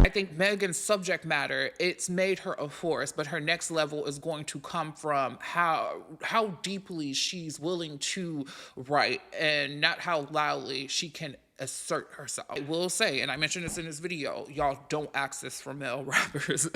I think Megan's subject matter, it's made her a force, but her next level is going to come from how deeply she's willing to write and not how loudly she can assert herself. I will say, and I mentioned this in this video, y'all don't ask this for male rappers.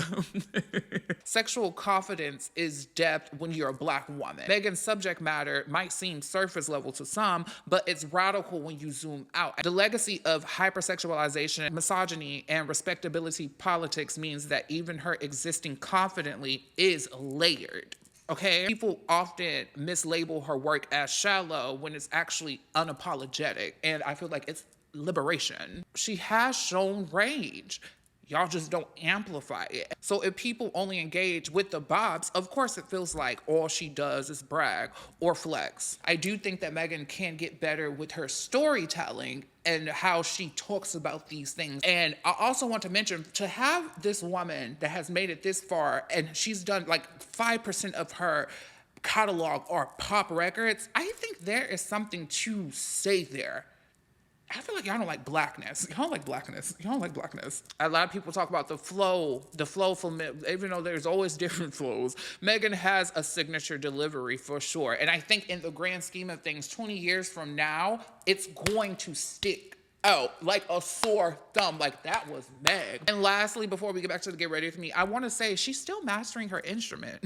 Sexual confidence is depth when you're a Black woman. Megan's subject matter might seem surface level to some, but it's radical when you zoom out. The legacy of hypersexualization, misogyny, and respectability politics means that even her existing confidently is layered. Okay, people often mislabel her work as shallow when it's actually unapologetic, and I feel like it's liberation. She has shown range. Y'all just don't amplify it. So if people only engage with the bops, of course it feels like all she does is brag or flex. I do think that Megan can get better with her storytelling and how she talks about these things. And I also want to mention, to have this woman that has made it this far, and she's done like 5% of her catalog are pop records, I think there is something to say there. I feel like y'all don't like blackness. Y'all don't like blackness. Y'all don't like blackness. A lot of people talk about the flow from it, even though there's always different flows. Megan has a signature delivery for sure. And I think in the grand scheme of things, 20 years from now, it's going to stick out like a sore thumb. Like, that was Meg. And lastly, before we get back to the Get Ready With Me, I want to say she's still mastering her instrument.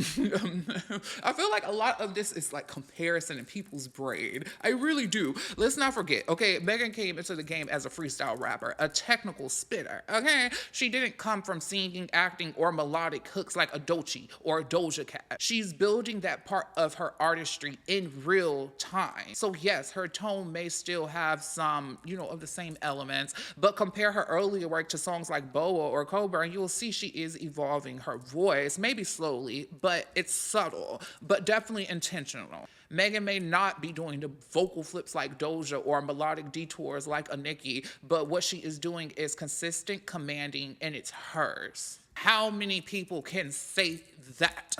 I feel like a lot of this is like comparison in people's brain. I really do. Let's not forget, okay, Megan came into the game as a freestyle rapper, a technical spitter, okay? She didn't come from singing, acting, or melodic hooks like a Doechii or a Doja Cat. She's building that part of her artistry in real time. So yes, her tone may still have some, of the same elements, but compare her earlier work to songs like Boa or Cobra, and you'll see she is evolving her voice, maybe slowly, but it's subtle, but definitely intentional. Megan may not be doing the vocal flips like Doja or melodic detours like a Nicki, but what she is doing is consistent, commanding, and it's hers. How many people can say that?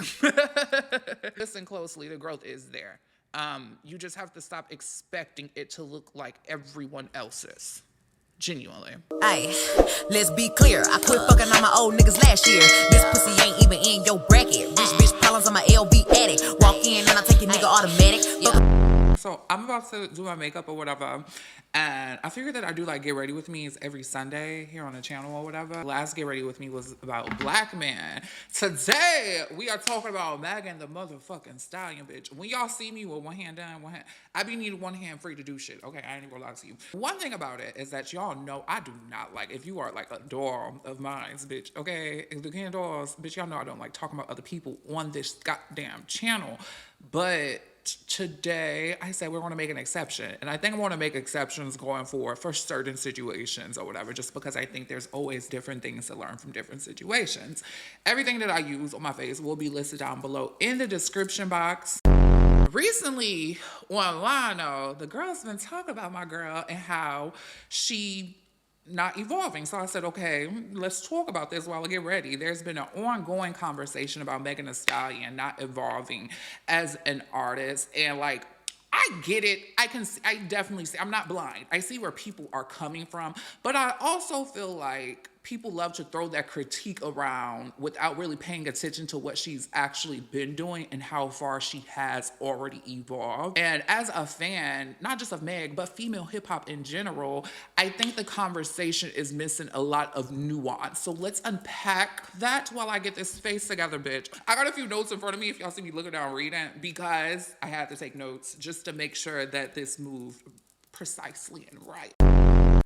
Listen closely, the growth is there. You just have to stop expecting it to look like everyone else's. Genuinely. Hey, let's be clear. I quit fucking on my old niggas last year. This pussy ain't even in your bracket. Rich bitch problems on my LV addict. Walk in and I take your nigga automatic. So I'm about to do my makeup or whatever, and I figured that I do like Get Ready With Me every Sunday here on the channel or whatever. Last Get Ready With Me was about Black men. Today we are talking about Megan the motherfucking Stallion, bitch. When y'all see me with one hand down, one hand, I be needing one hand free to do shit. Okay, I ain't even gonna lie to you. One thing about it is that y'all know I do not like, if you are like a doll of mine, bitch, okay, the can dolls, bitch, y'all know I don't like talking about other people on this goddamn channel, but today I said we're going to make an exception, and I think I want to make exceptions going forward for certain situations or whatever, just because I think there's always different things to learn from different situations. Everything that I use on my face will be listed down below in the description box. Recently online, the girl's been talking about my girl and how she not evolving. So I said, okay, let's talk about this while I get ready. There's been an ongoing conversation about Megan Thee Stallion not evolving as an artist. And like, I get it. I definitely see, I'm not blind. I see where people are coming from, but I also feel like people love to throw that critique around without really paying attention to what she's actually been doing and how far she has already evolved. And as a fan, not just of Meg, but female hip hop in general, I think the conversation is missing a lot of nuance. So let's unpack that while I get this face together, bitch. I got a few notes in front of me if y'all see me looking down reading, because I had to take notes just to make sure that this moved precisely and right.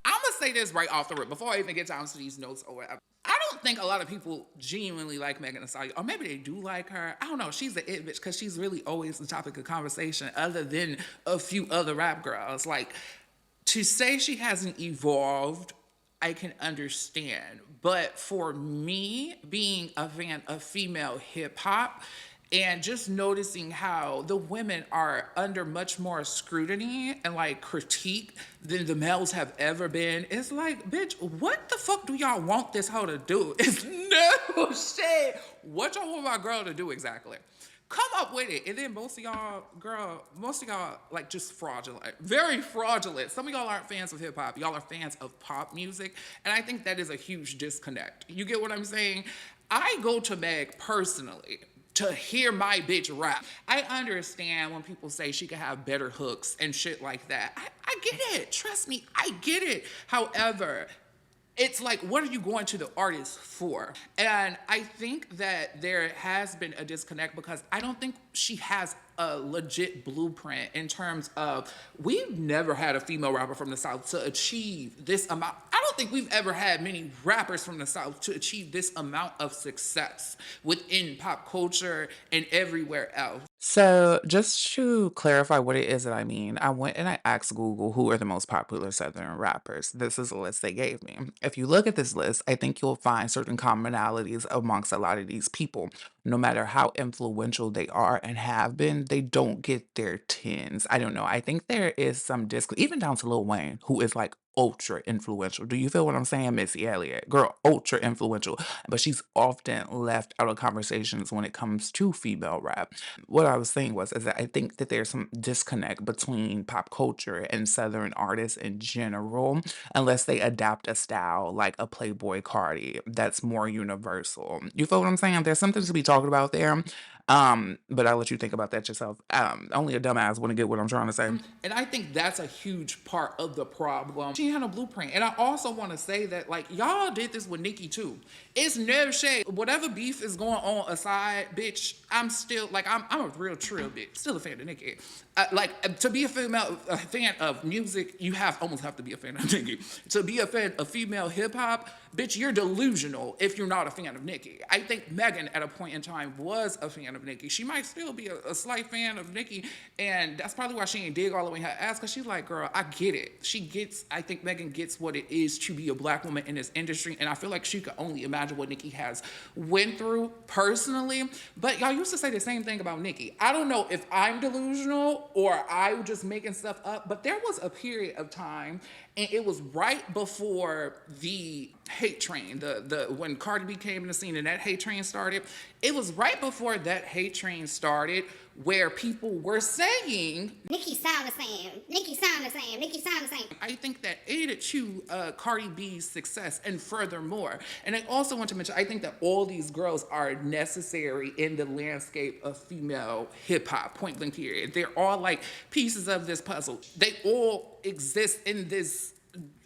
I'm gonna say this right off the rip before I even get down to these notes or whatever. I don't think a lot of people genuinely like Megan Thee Stallion, or maybe they do like her. I don't know. She's the it bitch because she's really always the topic of conversation, other than a few other rap girls. Like, to say she hasn't evolved, I can understand. But for me, being a fan of female hip hop, and just noticing how the women are under much more scrutiny and like critique than the males have ever been, it's like, bitch, what the fuck do y'all want this hoe to do? It's no shit. What y'all want my girl to do exactly? Come up with it. And then most of y'all, like just fraudulent. Very fraudulent. Some of y'all aren't fans of hip hop. Y'all are fans of pop music. And I think that is a huge disconnect. You get what I'm saying? I go to Meg personally to hear my bitch rap. I understand when people say she could have better hooks and shit like that. I get it. Trust me, I get it. However, it's like, what are you going to the artist for? And I think that there has been a disconnect because I don't think she has a legit blueprint in terms of, we've never had a female rapper from the South to achieve this amount. I don't think we've ever had many rappers from the South to achieve this amount of success within pop culture and everywhere else. So, just to clarify what it is that I mean, I went and I asked Google who are the most popular Southern rappers. This is the list they gave me. If you look at this list, I think you'll find certain commonalities amongst a lot of these people. No matter how influential they are and have been, they don't get their tens. I don't know. I think there is some disc, even down to Lil Wayne, who is like ultra influential. Do you feel what I'm saying, Missy Elliott? Girl, ultra influential, but she's often left out of conversations when it comes to female rap. What I was saying was is that I think that there's some disconnect between pop culture and Southern artists in general, unless they adapt a style like a Playboy Cardi that's more universal. You feel what I'm saying? There's something to be talked about there. But I'll let you think about that yourself. Only a dumbass wouldn't get what I'm trying to say. And I think that's a huge part of the problem. She had a blueprint. And I also want to say that, like, y'all did this with Nicki too. It's no shade. Whatever beef is going on aside, bitch, I'm still, like, I'm a real trill bitch. Still a fan of Nicki. To be a fan of music, you almost have to be a fan of Nicki. To be a fan of female hip hop, bitch, you're delusional if you're not a fan of Nicki. I think Megan at a point in time was a fan of Nicki. She might still be a slight fan of Nicki, and that's probably why she ain't dig all the way in her ass, because she's like, girl, I get it. I think Megan gets what it is to be a black woman in this industry, and I feel like she could only imagine what Nicki has went through personally. But y'all used to say the same thing about Nicki. I don't know if I'm delusional or I'm just making stuff up, but there was a period of time, and it was right before the hate train, when Cardi B came in the scene and that hate train started. It was right before that hate train started where people were saying, Nicki sound the same. Nicki sound the same. Nicki sound the same. I think that aided to Cardi B's success, and furthermore. And I also want to mention, I think that all these girls are necessary in the landscape of female hip hop, point blank period. They're all like pieces of this puzzle. They all exist in this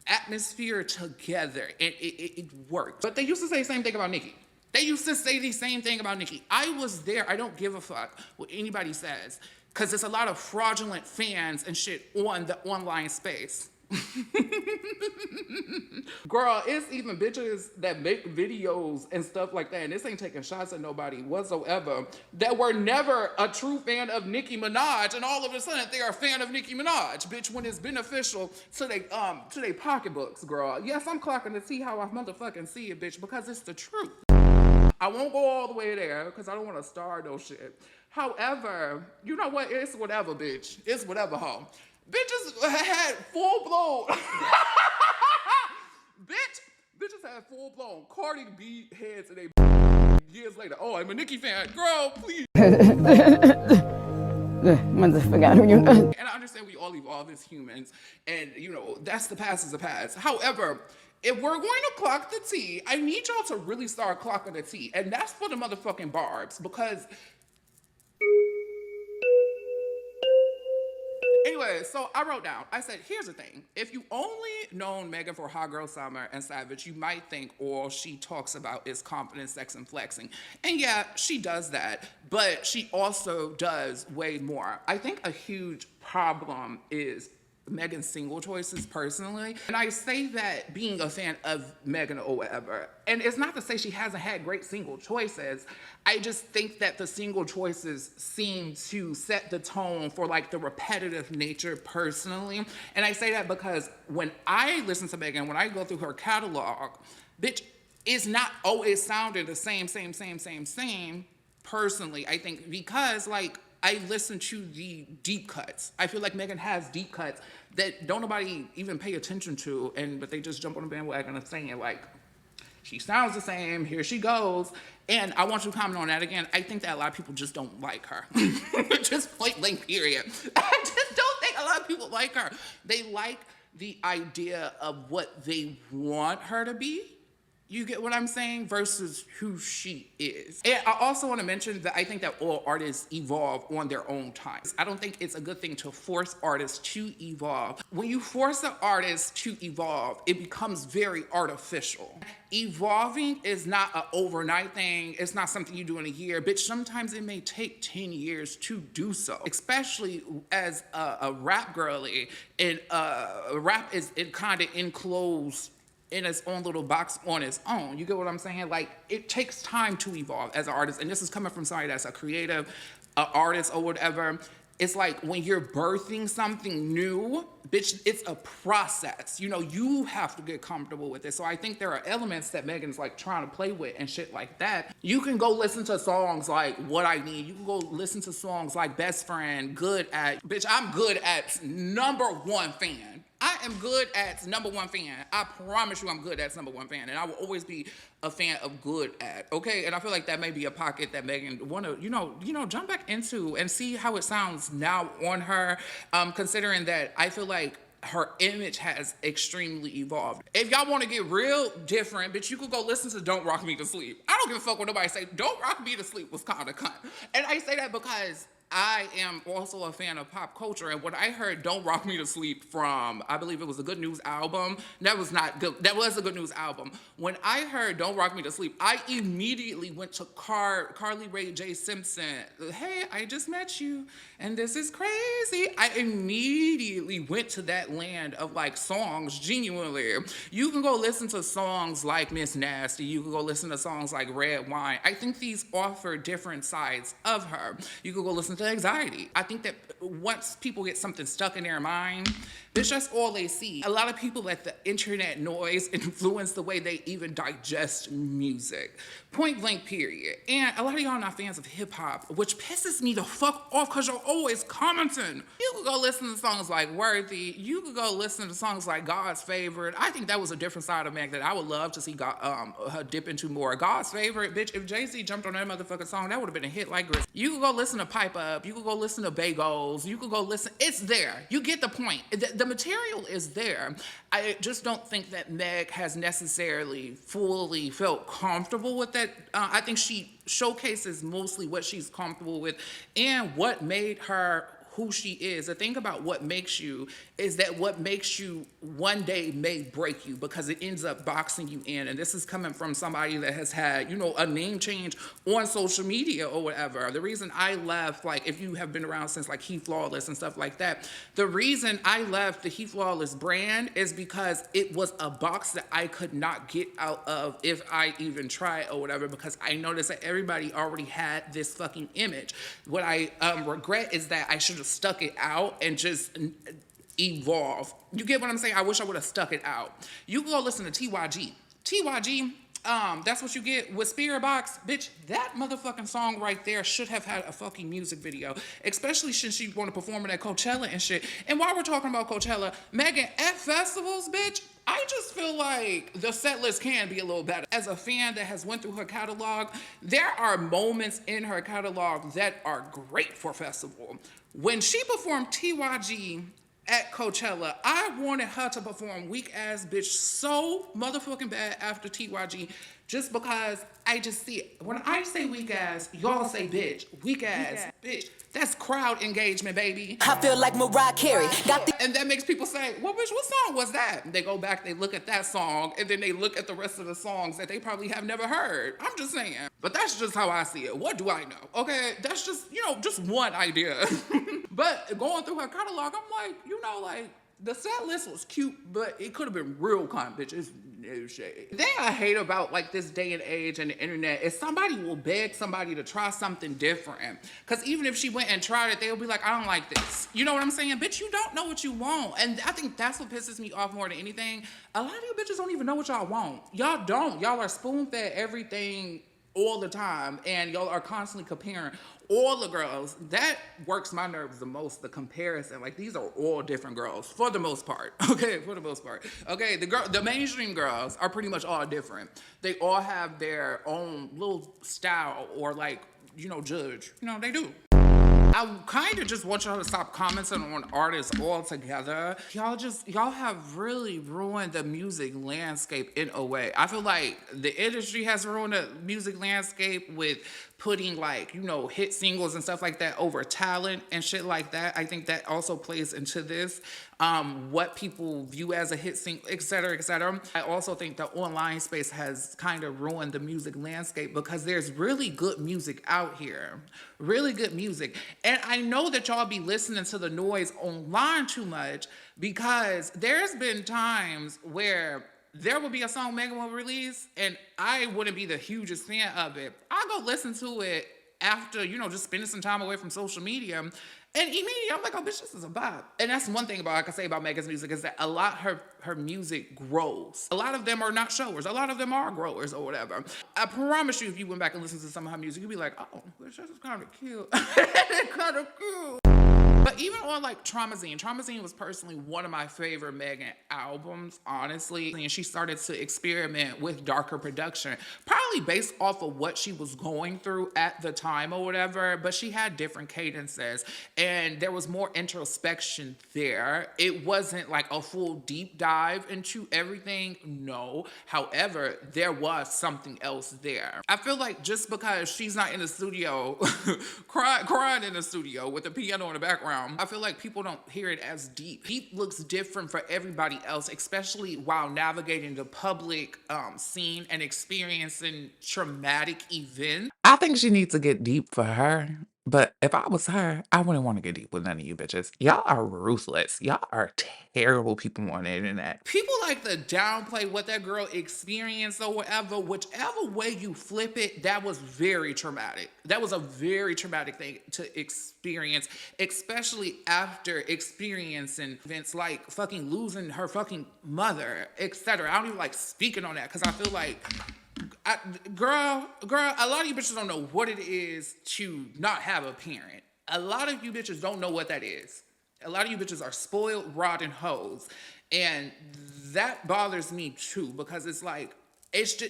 atmosphere together, and it works. But they used to say the same thing about Nicki. They used to say the same thing about Nicki. I was there. I don't give a fuck what anybody says, because there's a lot of fraudulent fans and shit on the online space. Girl, it's even bitches that make videos and stuff like that, and this ain't taking shots at nobody whatsoever, that were never a true fan of Nicki Minaj, and all of a sudden they are a fan of Nicki Minaj, bitch, when it's beneficial to they pocketbooks, girl. Yes, I'm clocking to see how I motherfucking see it, bitch, because it's the truth. I won't go all the way there because I don't want to start no shit. However, you know what? It's whatever, bitch. It's whatever, hoe. Bitches had full-blown... Bitches had full-blown Cardi B heads and they years later. Oh, I'm a Nicki fan. Girl, please. Motherfucker, you know. And I understand we all evolve as humans, and, you know, that's the past is the past. However, if we're going to clock the T, I need y'all to really start clocking the T. And that's for the motherfucking Barbs, because... Anyway, so I wrote down, I said, here's the thing. If you only known Megan for Hot Girl Summer and Savage, you might think all she talks about is confidence, sex, and flexing. And yeah, she does that, but she also does way more. I think a huge problem is Megan's single choices personally. And I say that being a fan of Megan or whatever. And it's not to say she hasn't had great single choices. I just think that the single choices seem to set the tone for like the repetitive nature personally. And I say that because when I listen to Megan, when I go through her catalog, bitch, it's not always sounding the same personally. I think because like, I listen to the deep cuts. I feel like Megan has deep cuts that don't nobody even pay attention to, but they just jump on the bandwagon of saying like, She sounds the same. Here she goes. And I want you to comment on that again. I think that a lot of people just don't like her. Just point blank period. I just don't think a lot of people like her. They like the idea of what they want her to be. You get what I'm saying? Versus who she is. And I also want to mention that I think that all artists evolve on their own time. I don't think it's a good thing to force artists to evolve. When you force an artist to evolve, it becomes very artificial. Evolving is not an overnight thing. It's not something you do in a year. Bitch, sometimes it may take 10 years to do so. Especially as a rap girly. And rap is kind of enclosed in its own little box on its own. You get what I'm saying? Like, it takes time to evolve as an artist. And this is coming from somebody that's a creative, an artist or whatever. It's like when you're birthing something new, bitch, it's a process. You know, you have to get comfortable with it. So I think there are elements that Megan's like trying to play with and shit like that. You can go listen to songs like What I Need. You can go listen to songs like Best Friend, Good At. Bitch, I'm good at #1 fan. I am good at #1 fan. I promise you I'm good at #1 fan. And I will always be a fan of Good At, okay? And I feel like that may be a pocket that Megan wanna, you know, jump back into and see how it sounds now on her, considering that I feel like her image has extremely evolved. If y'all want to get real different, bitch, you could go listen to Don't Rock Me to Sleep. I don't give a fuck what nobody say. Don't Rock Me to Sleep was kind of cunt. And I say that because I am also a fan of pop culture, and when I heard Don't Rock Me to Sleep from, I believe it was a Good News album, that was not good, that was a Good News album. When I heard Don't Rock Me to Sleep, I immediately went to Carly Rae J. Simpson. Hey, I just met you, and this is crazy. I immediately went to that land of like songs, genuinely. You can go listen to songs like Miss Nasty, you can go listen to songs like Red Wine. I think these offer different sides of her. You can go listen to Anxiety. I think that once people get something stuck in their mind, bitch, that's all they see. A lot of people let the internet noise influence the way they even digest music. Point blank, period. And a lot of y'all are not fans of hip hop, which pisses me the fuck off because you're always commenting. You could go listen to songs like Worthy. You could go listen to songs like God's Favorite. I think that was a different side of Meg that I would love to see her dip into more. God's Favorite, bitch, if Jay-Z jumped on that motherfucking song, that would have been a hit like grits. You could go listen to Pipe Up. You could go listen to Bagels. You could go listen. It's there. You get the point. The material is there. I just don't think that Meg has necessarily fully felt comfortable with that. I think she showcases mostly what she's comfortable with and what made her who she is. The thing about what makes you is that what makes you one day may break you because it ends up boxing you in. And this is coming from somebody that has had, you know, a name change on social media or whatever. The reason I left, like if you have been around since like Heflawless and stuff like that, the reason I left the Heflawless brand is because it was a box that I could not get out of if I even tried or whatever, because I noticed that everybody already had this fucking image. What I regret is that I should have stuck it out and just evolve. You get what I'm saying? I wish I would have stuck it out. You can go listen to TYG. TYG, that's what you get with Spirit Box. Bitch, that motherfucking song right there should have had a fucking music video, especially since she want to perform it at Coachella and shit. And while we're talking about Coachella, Megan, at festivals, bitch, I just feel like the set list can be a little better. As a fan that has went through her catalog, there are moments in her catalog that are great for festival. When she performed TYG at Coachella, I wanted her to perform Weak Ass Bitch so motherfucking bad after TYG, just because I just see it. When I say weak ass, y'all say bitch. Weak ass, bitch. That's crowd engagement, baby. I feel like Mariah Carey. And that makes people say, well, bitch, what song was that? And they go back, they look at that song, and then they look at the rest of the songs that they probably have never heard. I'm just saying. But that's just how I see it. What do I know? Okay, that's just, just one idea. But going through her catalog, I'm like, like, the set list was cute, but it could have been real kind, bitch. It's no shade. The thing I hate about like this day and age and the internet is somebody will beg somebody to try something different. Cause even if she went and tried it, they'll be like, I don't like this. You know what I'm saying? Bitch, you don't know what you want. And I think that's what pisses me off more than anything. A lot of you bitches don't even know what y'all want. Y'all don't. Y'all are spoon-fed everything all the time, and y'all are constantly comparing all the girls. That works my nerves the most, the comparison. Like, these are all different girls for the most part. Okay, for the most part. Okay, the mainstream girls are pretty much all different. They all have their own little style, or like, judge. They do. I kind of just want y'all to stop commenting on artists altogether. Y'all have really ruined the music landscape in a way. I feel like the industry has ruined the music landscape with putting hit singles and stuff like that over talent and shit like that. I think that also plays into this. What people view as a hit single, et cetera, et cetera. I also think the online space has kind of ruined the music landscape because there's really good music out here. Really good music. And I know that y'all be listening to the noise online too much because there's been times where there would be a song Megan will release and I wouldn't be the hugest fan of it. I'll go listen to it after, just spending some time away from social media. And immediately I'm like, oh, bitch, this is a vibe. And that's one thing I can say about Megan's music is that a lot her music grows. A lot of them are not showers. A lot of them are growers or whatever. I promise you, if you went back and listened to some of her music, you'd be like, oh, bitch, this is kind of cute. Kind of cute. But even on Traumazine was personally one of my favorite Megan albums, honestly. And she started to experiment with darker production, probably based off of what she was going through at the time or whatever, but she had different cadences and there was more introspection there. It wasn't like a full deep dive into everything, no. However, there was something else there. I feel like just because she's not in the studio, crying in the studio with the piano in the background, I feel like people don't hear it as deep. Deep looks different for everybody else, especially while navigating the public scene and experiencing traumatic events. I think she needs to get deep for her. But if I was her, I wouldn't want to get deep with none of you bitches. Y'all are ruthless. Y'all are terrible people on the internet. People like to downplay what that girl experienced or whatever. Whichever way you flip it, that was very traumatic. That was a very traumatic thing to experience, especially after experiencing events like fucking losing her fucking mother, etc. I don't even like speaking on that because I feel like girl, a lot of you bitches don't know what it is to not have a parent. A lot of you bitches don't know what that is. A lot of you bitches are spoiled, rotten hoes. And that bothers me too, because it's like,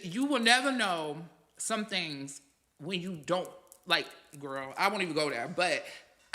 you will never know some things when you don't, girl, I won't even go there, but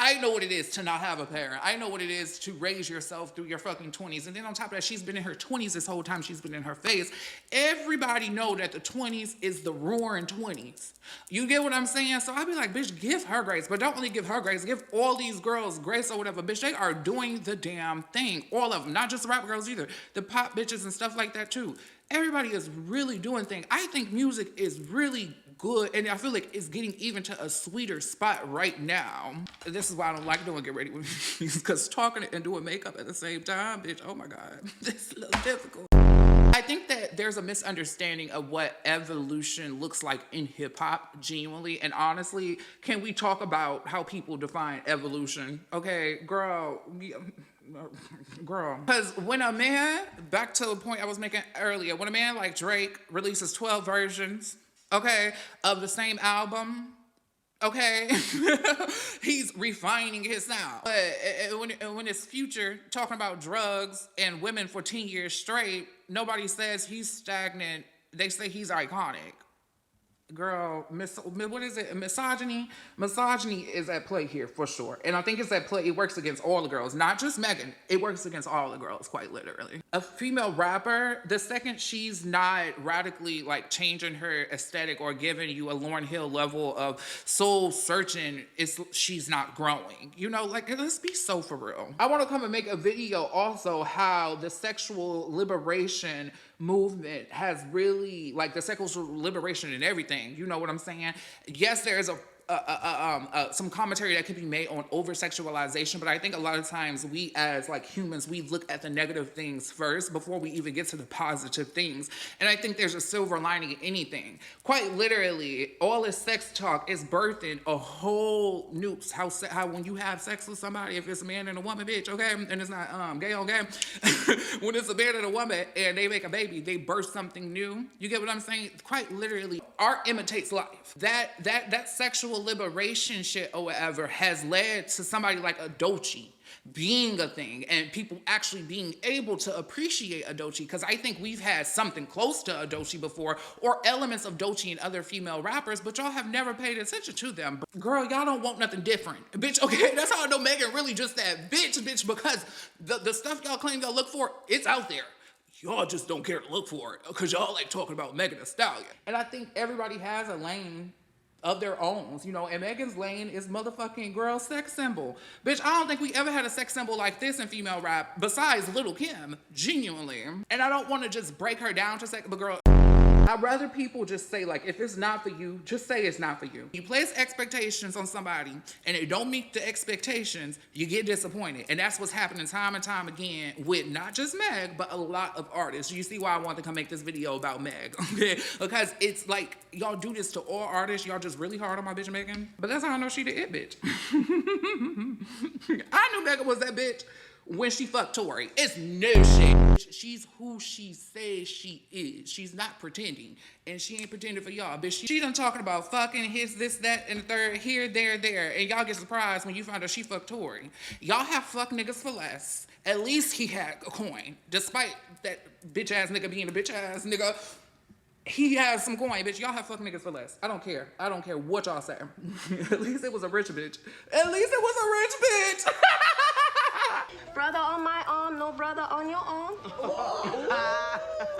I know what it is to not have a parent. I know what it is to raise yourself through your fucking 20s. And then on top of that, she's been in her 20s this whole time she's been in her phase. Everybody know that the 20s is the roaring 20s. You get what I'm saying? So I'd be like, bitch, give her grace. But don't only give her grace, give all these girls grace or whatever. Bitch, they are doing the damn thing. All of them. Not just rap girls either. The pop bitches and stuff like that too. Everybody is really doing things. I think music is really good, and I feel like it's getting even to a sweeter spot right now. This is why I don't like doing Get Ready With Me, because talking and doing makeup at the same time, bitch, oh my God, it's a little difficult. I think that there's a misunderstanding of what evolution looks like in hip-hop, genuinely, and honestly, can we talk about how people define evolution? Okay, girl, because when a man, back to the point I was making earlier, when a man like Drake releases 12 versions, okay, of the same album, okay, he's refining his sound. But when it's Future talking about drugs and women for 10 years straight, nobody says he's stagnant. They say he's iconic. Girl, what is it? Misogyny? Misogyny is at play here for sure. And I think it's at play. It works against all the girls, not just Megan. It works against all the girls, quite literally. A female rapper, the second she's not radically changing her aesthetic or giving you a Lauryn Hill level of soul searching, she's not growing. Let's be so for real. I want to come and make a video also how the sexual liberation movement has really, the sexual liberation and everything, you know what I'm saying? Yes, there is some commentary that could be made on over sexualization, but I think a lot of times we as like humans, we look at the negative things first before we even get to the positive things. And I think there's a silver lining in anything. Quite literally, all this sex talk is birthing a whole new how when you have sex with somebody, if it's a man and a woman, bitch, okay, and it's not gay on gay, when it's a man and a woman and they make a baby, they birth something new. You get what I'm saying? Quite literally, art imitates life. That sexual liberation shit or whatever has led to somebody like a Doechii being a thing and people actually being able to appreciate a Doechii, because I think we've had something close to a Doechii before, or elements of Doechii and other female rappers, but y'all have never paid attention to them. Girl, y'all don't want nothing different. Bitch, okay, that's how I know Megan really just that bitch, because the stuff y'all claim y'all look for, it's out there. Y'all just don't care to look for it because y'all like talking about Megan Thee Stallion. And I think everybody has a lane of their own, you know, and Megan's lane is motherfucking girl sex symbol. Bitch, I don't think we ever had a sex symbol like this in female rap besides Lil' Kim, genuinely. And I don't want to just break her down to sex, but girl, I'd rather people just say, like, if it's not for you, just say it's not for you. You place expectations on somebody and they don't meet the expectations, you get disappointed. And that's what's happening time and time again with not just Meg, but a lot of artists. You see why I want to come make this video about Meg, okay? Because it's like, y'all do this to all artists. Y'all just really hard on my bitch Megan. But that's how I know she the it bitch. I knew Megan was that bitch when she fucked Tory. It's no shit. She's who she says she is. She's not pretending. And she ain't pretending for y'all. Bitch, she done talking about fucking his, this, that, and the third, here, there. And y'all get surprised when you find out she fucked Tory. Y'all have fucked niggas for less. At least he had a coin. Despite that bitch ass nigga being a bitch ass nigga, he has some coin, bitch. Y'all have fucked niggas for less. I don't care. I don't care what y'all say. At least it was a rich bitch. At least it was a rich bitch. Brother on my arm, no brother on your arm.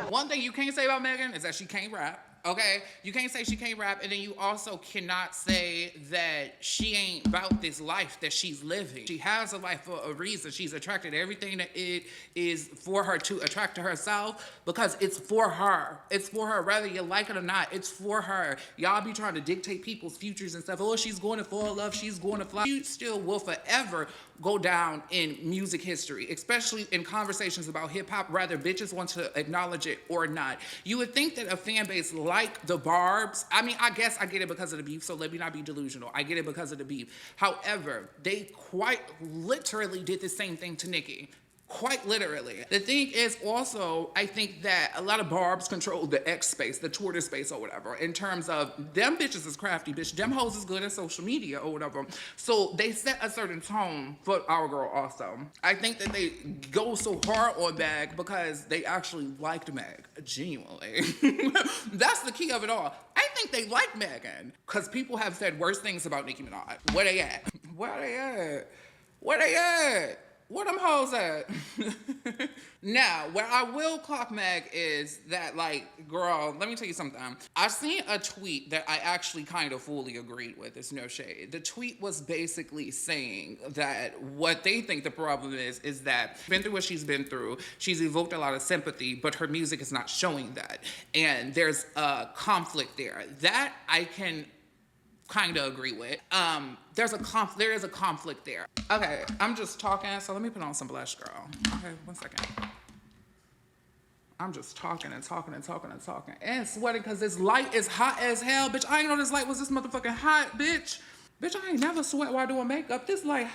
One thing you can't say about Megan is that she can't rap. Okay, you can't say she can't rap, and then you also cannot say that she ain't about this life that she's living. She has a life for a reason. She's attracted to everything that it is for her to attract to herself, because it's for her. It's for her, whether you like it or not. It's for her. Y'all be trying to dictate people's futures and stuff. Oh, she's going to fall in love. She's going to fly. She still will forever go down in music history, especially in conversations about hip hop, whether bitches want to acknowledge it or not. You would think that a fan base like the Barbs, I mean, I guess I get it because of the beef, so let me not be delusional. I get it because of the beef. However, they quite literally did the same thing to Nicki. Quite literally. The thing is also, I think that a lot of Barbs control the X space, the Twitter space or whatever, in terms of them bitches is crafty, bitch. Them hoes is good at social media or whatever. So they set a certain tone for our girl also. I think that they go so hard on Meg because they actually liked Meg, genuinely. That's the key of it all. I think they like Megan because people have said worse things about Nicki Minaj. Where they at? Where they at? Where they at? Where them hoes at? Now, where I will clock Meg is that, like, girl, let me tell you something. I seen a tweet that I actually kind of fully agreed with. It's no shade. The tweet was basically saying that what they think the problem is that she's been through what she's been through. She's evoked a lot of sympathy, but her music is not showing that. And there's a conflict there. That I can kind of agree with. There is a conflict there. Okay, I'm just talking, so let me put on some blush, girl. Okay, 1 second. I'm just talking and sweating because this light is hot as hell, bitch. I ain't know this light was this motherfucking hot, bitch. Bitch, I ain't never sweat while doing makeup. This light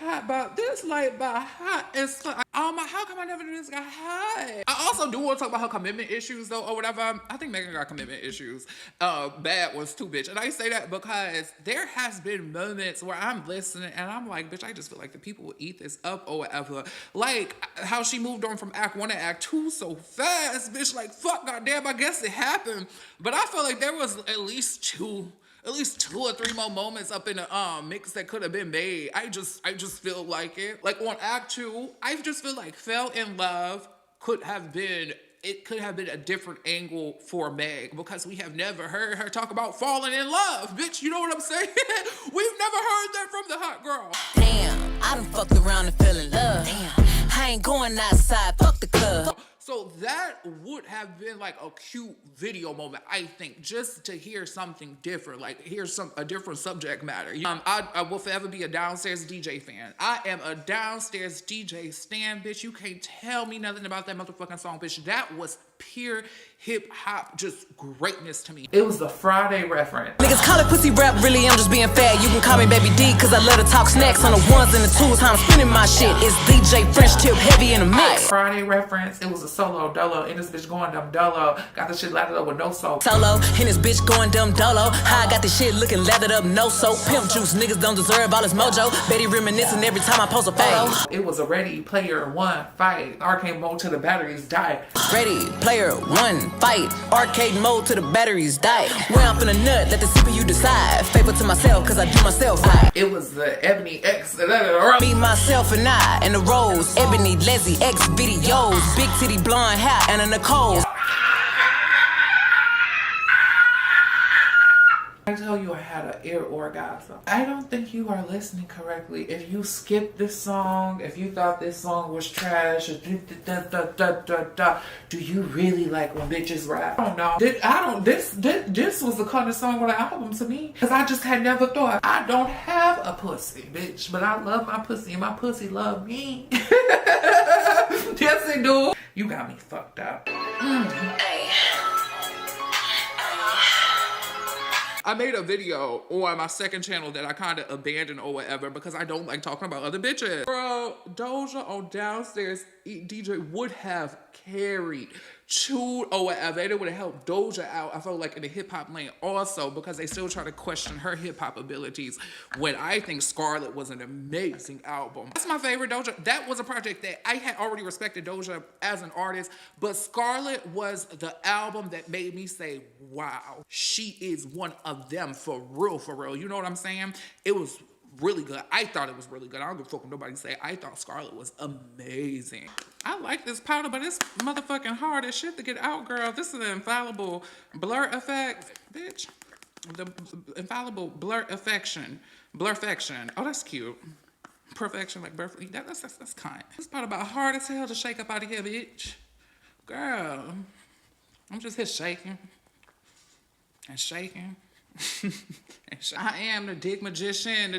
by hot as fuck. Oh my, how come I never knew this got hot? I also do want to talk about her commitment issues though, or whatever. I think Megan got commitment issues. Bad ones too, bitch. And I say that because there has been moments where I'm listening and I'm like, bitch, I just feel like the people will eat this up or whatever. Like how she moved on from Act 1 to Act 2 so fast, bitch. Like, fuck, goddamn, I guess it happened. But I feel like there was at least two or three more moments up in the mix that could have been made. I just feel like it. Like on Act 2, I just feel like Fell in Love could have been a different angle for Meg, because we have never heard her talk about falling in love, bitch. You know what I'm saying? We've never heard that from the hot girl. Damn, I done fucked around and fell in love. Damn, I ain't going outside, fuck the club. So that would have been like a cute video moment, I think, just to hear something different, like hear a different subject matter. I will forever be a downstairs DJ fan. I am a downstairs DJ stan, bitch. You can't tell me nothing about that motherfucking song, bitch. That was pure hip hop, just greatness to me. It was the Friday reference. Niggas call it pussy rap, really I'm just being fat. You can call me Baby D, cause I love to talk snacks. On the ones and the twos, how I'm spinning my shit. It's DJ French Tip, heavy in the mix. Friday reference, it was a solo dolo, and this bitch going dumb dolo. Got the shit lathered up with no soap. Solo, and this bitch going dumb dolo. How I got this shit looking lathered up, no soap. Pimp juice, niggas don't deserve all this mojo. Betty reminiscing every time I post a photo. It was a Ready Player One fight. Arcade mode to the batteries die. Ready, player, one, fight. Arcade mode to the batteries die. Where I'm finna nut, let the CPU decide. Favor to myself, cause I do myself right. It was the Ebony X. Me, myself, and I, and the Rose. Ebony, Leslie, X videos. Big titty, blonde hair, and a Nicole. I tell you I had an ear orgasm. I don't think you are listening correctly. If you skipped this song, if you thought this song was trash, or do you really like when bitches rap? I don't know. This was the kind of song on the album to me. Because I just had never thought, I don't have a pussy, bitch. But I love my pussy and my pussy love me. Yes, it do. You got me fucked up. I made a video on my second channel that I kind of abandoned or whatever because I don't like talking about other bitches. Bro, Doja on Downstairs DJ would have carried, chewed or whatever, and it would have helped Doja out, I felt like, in the hip-hop lane also, because they still try to question her hip-hop abilities when I think Scarlet was an amazing album. That's my favorite Doja. That was a project that I had already respected Doja as an artist, but Scarlet was the album that made me say, wow, she is one of them for real, for real. You know what I'm saying? It was really good. I thought it was really good. I don't give a fuck what nobody say. I thought Scarlet was amazing. I like this powder, but it's motherfucking hard as shit to get out, girl. This is the infallible blur effect, bitch. The infallible blurfection. Oh, that's cute. Perfection, like perfect. That's kind. This part about hard as hell to shake up out of here, bitch. Girl, I'm just here shaking and shaking. I am the dick magician,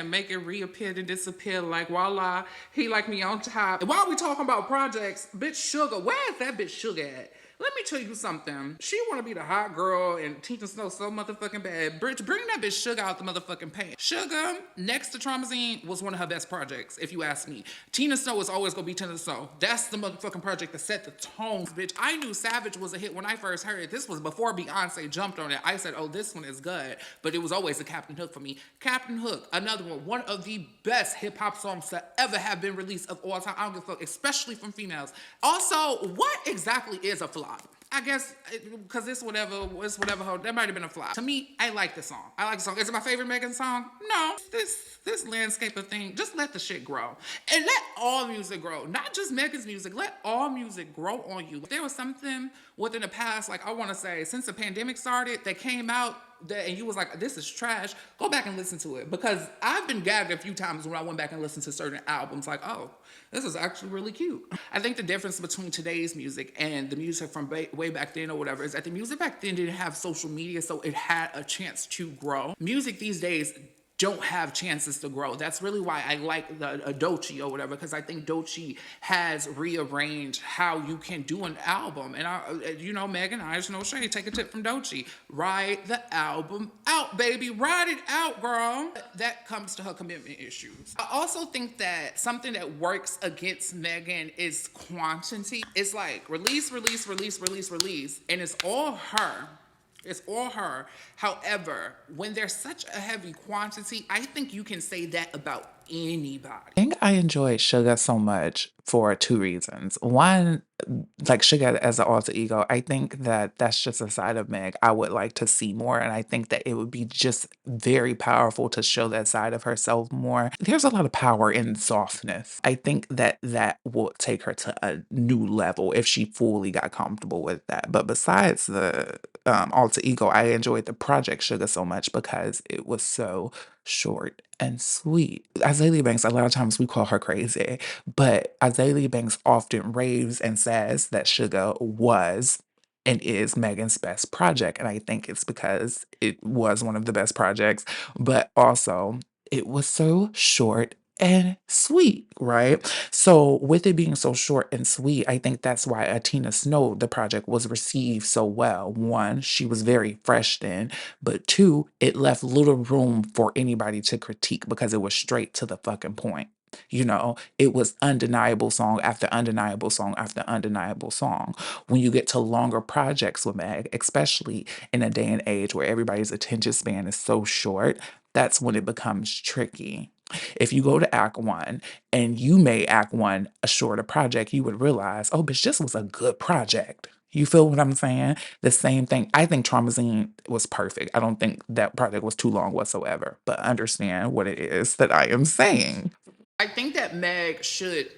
make it reappear to disappear like voila, he like me on top. And while we talking about projects, bitch Sugar, where is that bitch Sugar at? Let me tell you something. She want to be the hot girl and Tina Snow so motherfucking bad. Bring that bitch Sugar out the motherfucking paint. Sugar, next to Traumazine, was one of her best projects, if you ask me. Tina Snow is always going to be Tina Snow. That's the motherfucking project that set the tone, bitch. I knew Savage was a hit when I first heard it. This was before Beyonce jumped on it. I said, oh, this one is good. But it was always a Captain Hook for me. Captain Hook, another one of the best hip-hop songs to ever have been released of all time. I don't give a fuck, especially from females. Also, what exactly is a flop? I guess, because it's whatever, that might have been a flop. To me, I like the song. Is it my favorite Megan song? No. This landscape of thing, just let the shit grow. And let all music grow. Not just Megan's music, let all music grow on you. If there was something within the past, like I want to say, since the pandemic started, that came out, and you was like, this is trash, go back and listen to it. Because I've been gagged a few times when I went back and listened to certain albums, like, oh, this is actually really cute. I think the difference between today's music and the music from way back then or whatever is that the music back then didn't have social media, so it had a chance to grow. Music these days don't have chances to grow. That's really why I like the Doechii or whatever, because I think Doechii has rearranged how you can do an album. And Megan, I just no shade, take a tip from Doechii. Ride the album out, baby. Ride it out, girl. That comes to her commitment issues. I also think that something that works against Megan is quantity. It's like release, and it's all her. It's all her. However, when there's such a heavy quantity, I think you can say that about anybody. I think I enjoyed Sugar so much for two reasons. One, like Sugar as an alter ego, I think that that's just a side of Meg I would like to see more. And I think that it would be just very powerful to show that side of herself more. There's a lot of power in softness. I think that that will take her to a new level if she fully got comfortable with that. But besides the alter ego, I enjoyed the project Sugar so much because it was so short and sweet. Azealia Banks, a lot of times we call her crazy, but Azealia Banks often raves and says that Sugar was and is Megan's best project. And I think it's because it was one of the best projects, but also it was so short and sweet, right? So, with it being so short and sweet, I think that's why Atina Snow, the project, was received so well. One, she was very fresh then, but two, it left little room for anybody to critique because it was straight to the fucking point. You know, it was undeniable song after undeniable song after undeniable song. When you get to longer projects with Meg, especially in a day and age where everybody's attention span is so short, that's when it becomes tricky. If you go to Act One and you made Act One a shorter project, you would realize, oh, bitch, this was a good project. You feel what I'm saying? The same thing. I think Traumazine was perfect. I don't think that project was too long whatsoever, but understand what it is that I am saying. I think that Meg should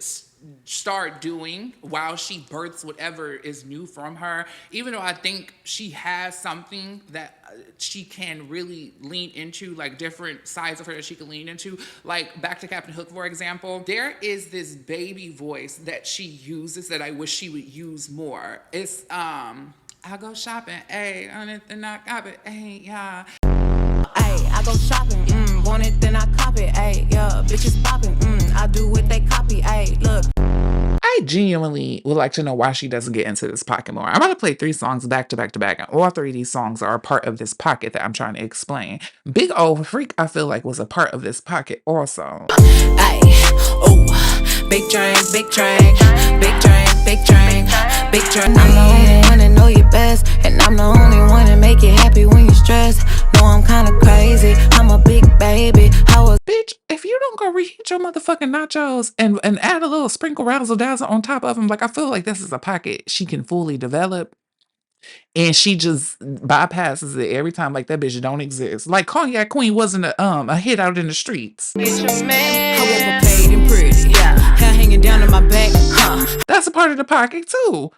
start doing while she births whatever is new from her, even though I think she has something that she can really lean into, like different sides of her that she can lean into. Like back to Captain Hook, for example, there is this baby voice that she uses that I wish she would use more. It's I go shopping, ayy, on it and I got it, ayy, yeah. Ayy, I go shopping, want it, then I cop it, ayy, yeah, bitches bopping, I do what they copy, ayy, look. I genuinely would like to know why she doesn't get into this pocket more. I'm going to play 3 songs back to back to back, and all 3 of these songs are a part of this pocket that I'm trying to explain. Big Ol' Freak, I feel like, was a part of this pocket also. Ayy, ooh, big drink, big drink, big drink, big drink, big drink. I'm the only one that know you best, and I'm the only one that make you happy when you stress. No, I'm kinda crazy, I'm a big baby. Bitch, if you don't go reheat your motherfucking nachos and add a little sprinkle razzle dazzle on top of them, like I feel like this is a pocket she can fully develop. And she just bypasses it every time, like that bitch don't exist. Like Cognac Queen wasn't a hit out in the streets. Get your man. I was paid and pretty, yeah. Hair hanging down to my back, That's a part of the pocket too.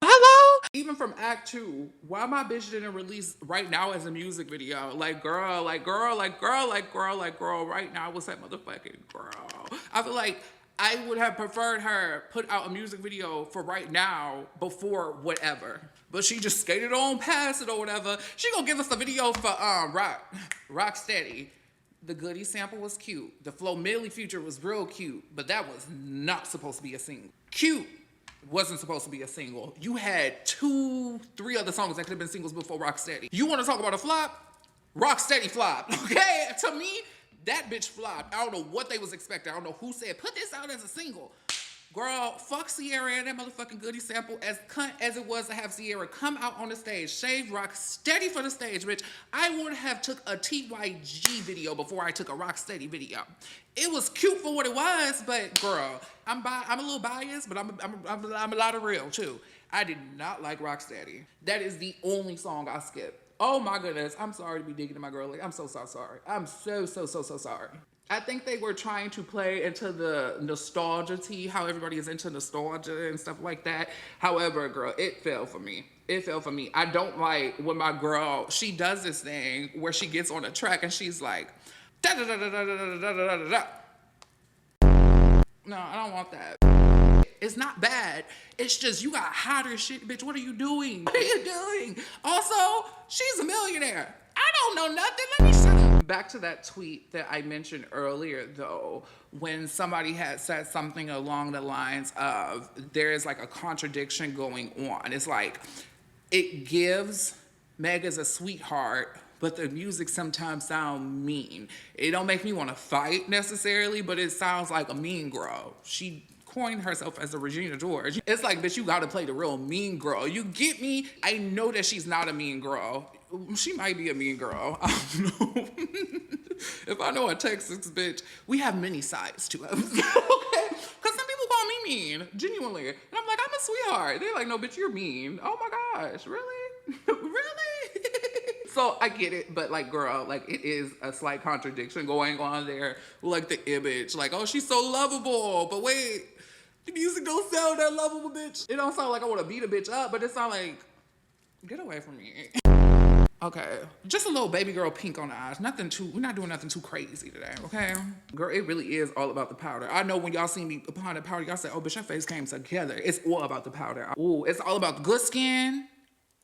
Hello? Even from Act 2, why my bitch didn't release Right Now as a music video? Like, girl, like, girl, like, girl, like, girl, like, girl, Right Now was that motherfucking girl. I feel like I would have preferred her put out a music video for Right Now before whatever. But she just skated on past it or whatever. She gonna give us a video for Rock Steady. The Goody sample was cute. The Flo Milli feature was real cute, but that was not supposed to be a single. Cute wasn't supposed to be a single. You had 2, 3 other songs that could have been singles before Rocksteady. You want to talk about a flop? Rocksteady flopped, okay? To me, that bitch flopped. I don't know what they was expecting. I don't know who said, put this out as a single. Girl, fuck Sierra and that motherfucking Goody sample. As cunt as it was to have Sierra come out on the stage, shave Rocksteady for the stage, bitch. I would have took a TYG video before I took a Rocksteady video. It was cute for what it was, but girl, I'm a little biased, but I'm a lot of real too. I did not like Rocksteady. That is the only song I skipped. Oh my goodness, I'm sorry to be digging to my girl. I'm so sorry. I'm so sorry. I think they were trying to play into the nostalgia tea, how everybody is into nostalgia and stuff like that. However, girl, it fell for me. I don't like when my girl, she does this thing where she gets on a track and she's like, da da da da da da da da da da. No, I don't want that. It's not bad. It's just you got hotter shit, bitch. What are you doing? What are you doing? Also, she's a millionaire. I don't know nothing. Let me shut up. Back to that tweet that I mentioned earlier, though, when somebody had said something along the lines of there is like a contradiction going on. It's like it gives Meg as a sweetheart, but the music sometimes sound mean. It don't make me want to fight necessarily, but it sounds like a mean girl. She coined herself as a Regina George. It's like, bitch, you gotta play the real mean girl. You get me? I know that she's not a mean girl. She might be a mean girl. I don't know. If I know a Texas bitch, we have many sides to us. Okay? Because some people call me mean, genuinely. And I'm like, I'm a sweetheart. They're like, no, bitch, you're mean. Oh my gosh, really? Really? So I get it, but like, girl, like it is a slight contradiction going on there. Like the image, like, oh, she's so lovable, but wait, the music don't sound that lovable, bitch. It don't sound like I want to beat a bitch up, but it sound like, get away from me. Okay, just a little baby girl pink on the eyes. Nothing too, we're not doing nothing too crazy today, okay? Girl, it really is all about the powder. I know when y'all see me applying the powder, y'all say, oh, bitch, your face came together. It's all about the powder. Ooh, it's all about the good skin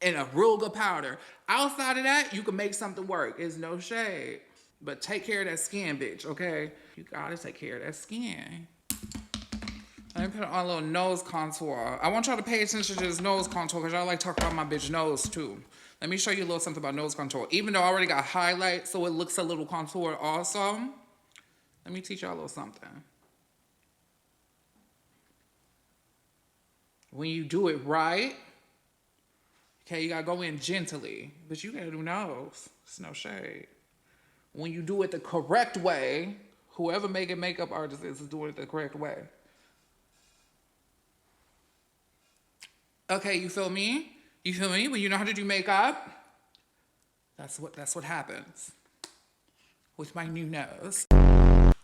and a real good powder. Outside of that, you can make something work. It's no shade. But take care of that skin, bitch, okay? You gotta take care of that skin. Let me put on a little nose contour. I want y'all to pay attention to this nose contour because y'all like talking about my bitch nose too. Let me show you a little something about nose contour. Even though I already got highlight, so it looks a little contoured also. Let me teach y'all a little something. When you do it right, okay, you gotta go in gently, but you gotta do nose. It's no shade. When you do it the correct way, whoever making makeup artist is doing it the correct way. Okay, you feel me? You feel me? When you know how to do makeup, that's what happens with my new nose.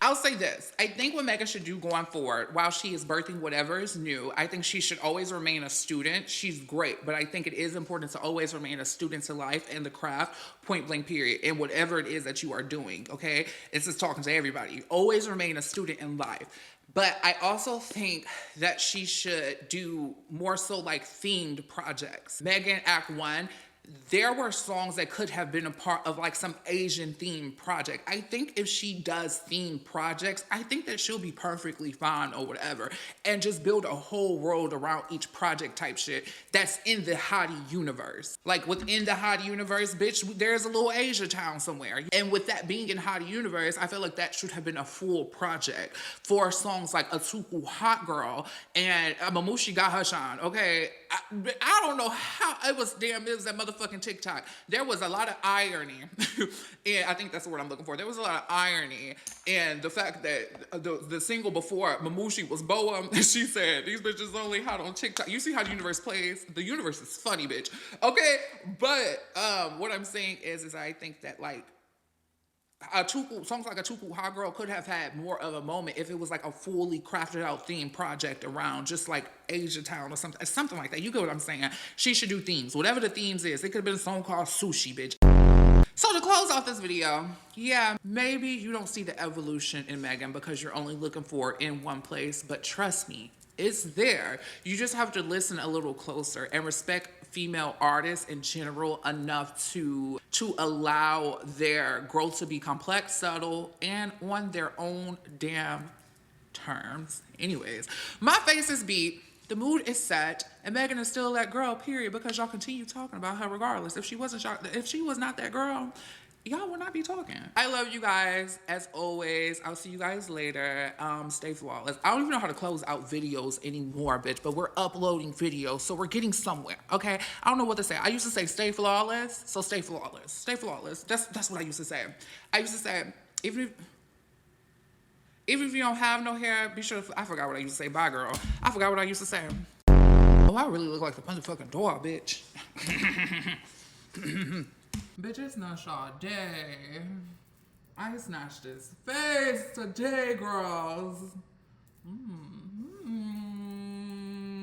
I'll say this. I think what Megan should do going forward, while she is birthing whatever is new, I think she should always remain a student. She's great, but I think it is important to always remain a student to life and the craft, point blank period, and whatever it is that you are doing, okay? It's just talking to everybody. Always remain a student in life. But I also think that she should do more so like themed projects. Megan Act 1, there were songs that could have been a part of like some Asian themed project. I think if she does themed projects, I think that she'll be perfectly fine or whatever. And just build a whole world around each project type shit that's in the Hottie universe. Like within the Hottie universe, bitch, there's a little Asia town somewhere. And with that being in Hottie universe, I feel like that should have been a full project for songs like Atuku Hot Girl and Mamushi got her shine, okay? I don't know how, it was that motherfucking TikTok. There was a lot of irony, and I think that's the word I'm looking for. There was a lot of irony in the fact that the single before Mamushi was Boa, and she said, these bitches only hot on TikTok. You see how the universe plays? The universe is funny, bitch. Okay, but what I'm saying is I think that like, songs like Atuku Hot Girl could have had more of a moment if it was like a fully crafted out theme project around just like Asia Town or something like that. You get what I'm saying? She should do themes. Whatever the themes is, it could have been a song called Sushi, bitch. So to close off this video, yeah, maybe you don't see the evolution in Megan because you're only looking for it in one place, but trust me, it's there. You just have to listen a little closer and respect female artists in general enough to allow their growth to be complex, subtle, and on their own damn terms. Anyways, my face is beat. The mood is set, and Megan is still that girl, period, because y'all continue talking about her regardless. If she was not that girl, y'all would not be talking. I love you guys, as always. I'll see you guys later. Stay flawless. I don't even know how to close out videos anymore, bitch, but we're uploading videos, so we're getting somewhere, okay? I don't know what to say. I used to say stay flawless, so stay flawless. Stay flawless. That's what I used to say. I used to say, even if you don't have no hair, be sure I forgot what I used to say. Bye, girl. I forgot what I used to say. Oh, I really look like the motherfucking door, bitch. Bitch, it's not y'all day. I snatched this face today, girls.